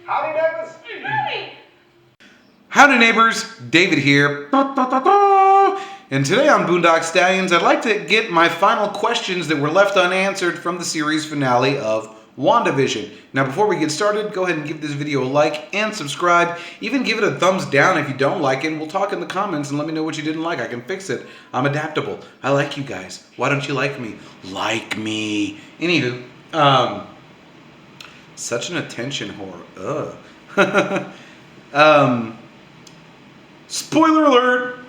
Howdy Neighbors. Howdy. Howdy Neighbors, David here. And today on Boondock Stallions, I'd like to get my final questions that were left unanswered from the series finale of WandaVision. Now before we get started, go ahead and give this video a like and subscribe. Even give it a thumbs down if you don't like it, and we'll talk in the comments and let me know what you didn't like. I can fix it. I'm adaptable. I like you guys. Why don't you like me? Like me. Anywho, such an attention whore. Ugh. Spoiler alert!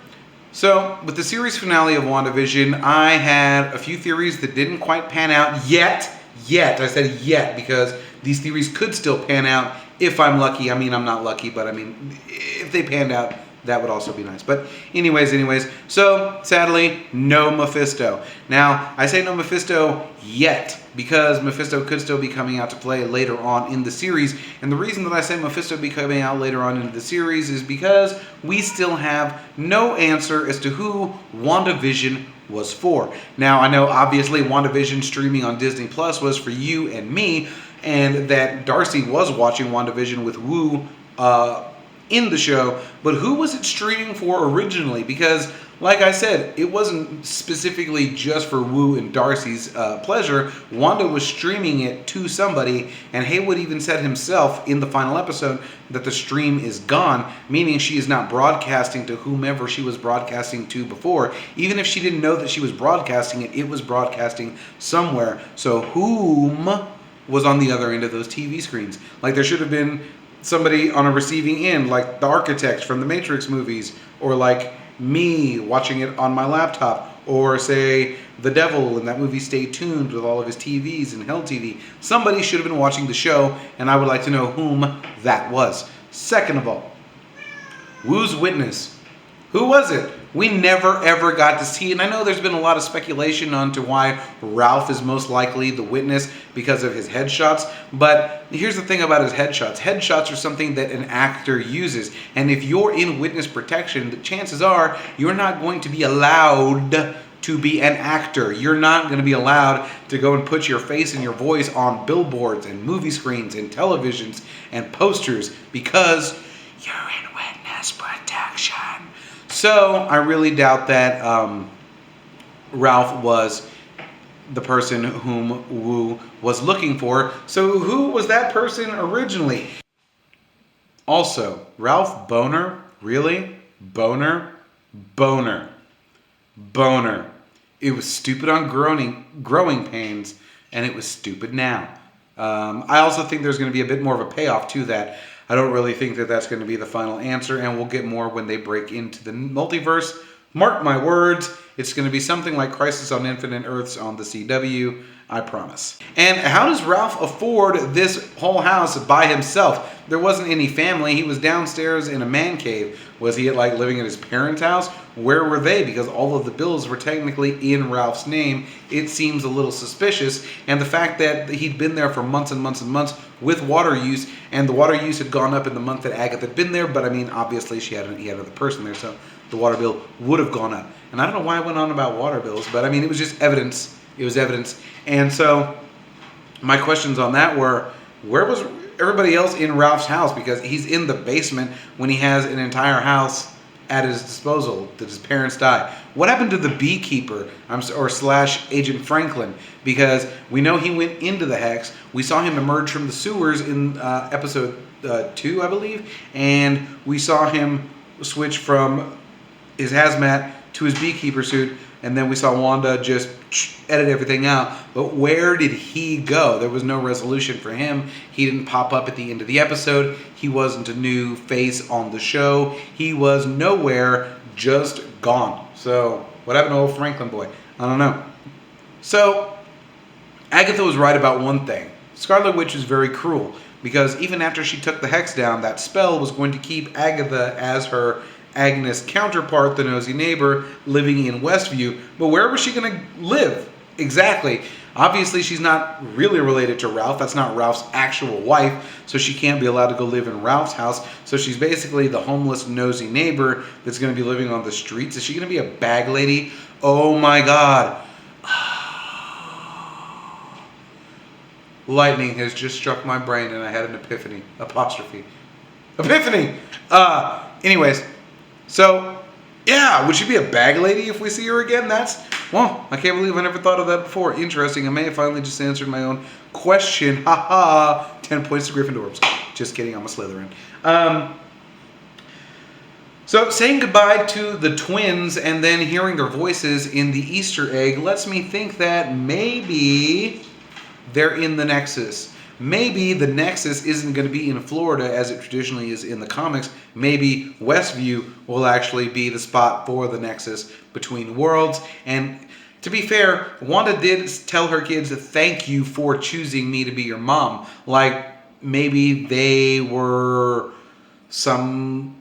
So, with the series finale of WandaVision, I had a few theories that didn't quite pan out yet. I said yet because these theories could still pan out if I'm lucky. I mean, I'm not lucky, but I mean, if they panned out, that would also be nice. But anyways, so sadly, no Mephisto. Now, I say no Mephisto yet because Mephisto could still be coming out to play later on in the series. And the reason that I say Mephisto be coming out later on into the series is because we still have no answer as to who WandaVision was for. Now, I know obviously WandaVision streaming on Disney Plus was for you and me, and that Darcy was watching WandaVision with Wu in the show, but who was it streaming for originally? Because, like I said, it wasn't specifically just for Wu and Darcy's pleasure. Wanda was streaming it to somebody, and Haywood even said himself in the final episode that the stream is gone, meaning she is not broadcasting to whomever she was broadcasting to before. Even if she didn't know that she was broadcasting it, it was broadcasting somewhere. So whom was on the other end of those TV screens? Like, there should have been somebody on a receiving end, like the architect from the Matrix movies, or like me watching it on my laptop, or say the devil in that movie Stay Tuned with all of his TVs and Hell TV. Somebody should have been watching the show, and I would like to know whom that was. Second of all, Wu's witness. Who was it? We never ever got to see, and I know there's been a lot of speculation onto why Ralph is most likely the witness because of his headshots, but here's the thing about his headshots. Headshots are something that an actor uses, and if you're in witness protection, the chances are you're not going to be allowed to be an actor. You're not going to be allowed to go and put your face and your voice on billboards and movie screens and televisions and posters because you're in witness protection. So I really doubt that Ralph was the person whom Wu was looking for. So who was that person originally? Also, Ralph Boner? Really? Boner? It was stupid on growing pains, and it was stupid now. I also think there's going to be a bit more of a payoff to that. I don't really think that that's going to be the final answer, and we'll get more when they break into the multiverse. Mark my words, it's going to be something like Crisis on Infinite Earths on the CW, I promise. And how does Ralph afford this whole house by himself? There wasn't any family. He was downstairs in a man cave. Was he like living in his parents' house? Where were they? Because all of the bills were technically in Ralph's name. It seems a little suspicious. And the fact that he'd been there for months and months and months with water use, and the water use had gone up in the month that Agatha had been there, but I mean, obviously he had another person there, so the water bill would have gone up. And I don't know why I went on about water bills, but I mean, it was just evidence. It was evidence. And so my questions on that were, where was everybody else in Ralph's house? Because he's in the basement when he has an entire house at his disposal that his parents die. What happened to the beekeeper or / Agent Franklin? Because we know he went into the Hex. We saw him emerge from the sewers in episode 2, I believe. And we saw him switch from his hazmat to his beekeeper suit. And then we saw Wanda just edit everything out. But where did he go? There was no resolution for him. He didn't pop up at the end of the episode. He wasn't a new face on the show. He was nowhere, just gone. So what happened to old Franklin boy? I don't know. So Agatha was right about one thing. Scarlet Witch is very cruel because even after she took the Hex down, that spell was going to keep Agatha as her Agnes counterpart, the nosy neighbor, living in Westview. But where was she going to live? Exactly. Obviously, she's not really related to Ralph. That's not Ralph's actual wife, so she can't be allowed to go live in Ralph's house. So she's basically the homeless, nosy neighbor that's going to be living on the streets. Is she going to be a bag lady? Oh my God. lightning has just struck my brain and I had an epiphany. Apostrophe. Epiphany! Anyways, so, yeah, would she be a bag lady if we see her again? Well, I can't believe I never thought of that before. Interesting. I may have finally just answered my own question. Haha. 10 points to Gryffindors. Just kidding, I'm a Slytherin. So, saying goodbye to the twins and then hearing their voices in the Easter egg lets me think that maybe they're in the Nexus. Maybe the Nexus isn't going to be in Florida as it traditionally is in the comics. Maybe Westview will actually be the spot for the Nexus between worlds. And to be fair, Wanda did tell her kids thank you for choosing me to be your mom. Like, maybe they were some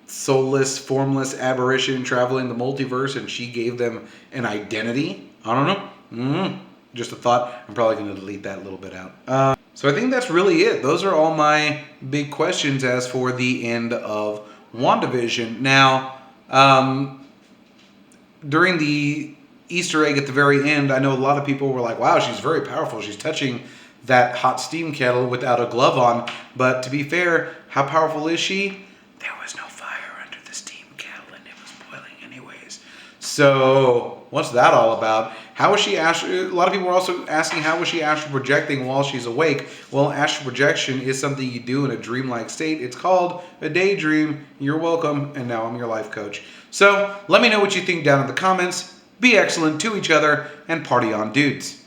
soulless, formless aberration traveling the multiverse and she gave them an identity. I don't know. Just a thought. I'm probably going to delete that a little bit out. So I think that's really it. Those are all my big questions as for the end of WandaVision. Now, during the Easter egg at the very end, I know a lot of people were like, wow, she's very powerful. She's touching that hot steam kettle without a glove on. But to be fair, how powerful is she? There was no fire under the steam kettle and it was boiling anyways. So what's that all about? How is she astral? A lot of people are also asking, how is she astral projecting while she's awake? Well, astral projection is something you do in a dreamlike state. It's called a daydream. You're welcome. And now I'm your life coach. So let me know what you think down in the comments. Be excellent to each other and party on, dudes.